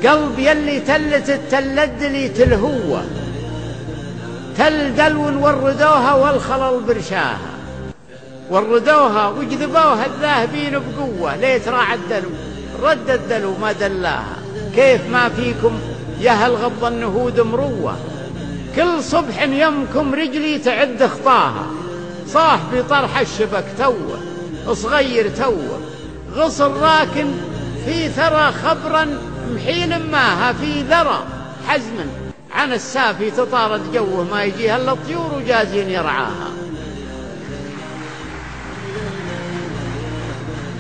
قلب يلي تلت التلد لي تلهوه، تل دلو وردوها والخلل برشاها، وردوها وجذبوها الذاهبين بقوة، ليت راع الدلو رد الدلو ما دلاها. كيف ما فيكم يا هل غض النهود مروة، كل صبح يمكم رجلي تعد خطاها، صاح بطرح الشبك توه صغير توه، غصر راكن في ثرى خبرا محين ماها في ذرى، حزما عن السافي تطارد جوه ما يجيها الا الطيور وجازين يرعاها.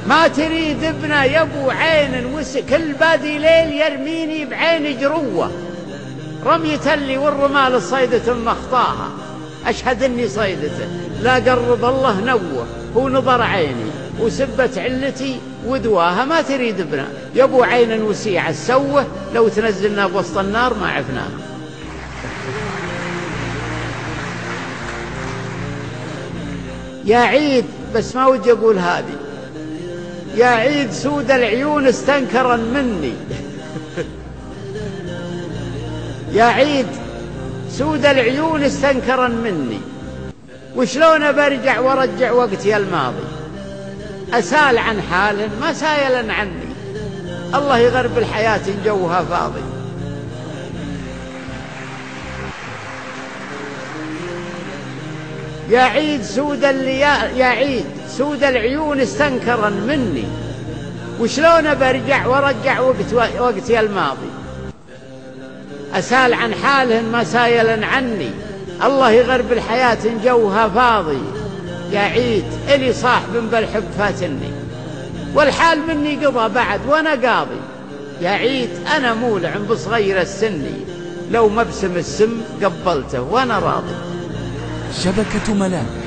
ما تريد ابنه يبو عين كل بادي ليل يرميني بعين جروه، رمية اللي والرمال الصيدة مخطاها، أشهد إني صيدته لا قرب الله نوه، هو نظر عيني وسبت علتي ودواها. ما تريد ابنه يبو عين وسيعة السوه، لو تنزلنا بوسط النار ما عفناها. يا عيد، بس ما ودي أقول هذه، يا عيد سود العيون استنكرا مني يا عيد سود العيون استنكرا مني، وشلون برجع ورجع وقتي الماضي، أسال عن حال ما سايلا عني، الله يغرب الحياة جوها فاضي. يا عيد يا عيد سود العيون استنكرا مني، وشلون برجع ورجع وقتي الماضي، أسال عن حالهن ما سايلا عني، الله يغرب الحياة جوها فاضي. يا عيد إلي صاحب بالحب فاتني، والحال مني قضى بعد وأنا قاضي، يا عيد أنا مولع بصغير السني، لو مبسم السم قبلته وأنا راضي. شبكة ملامح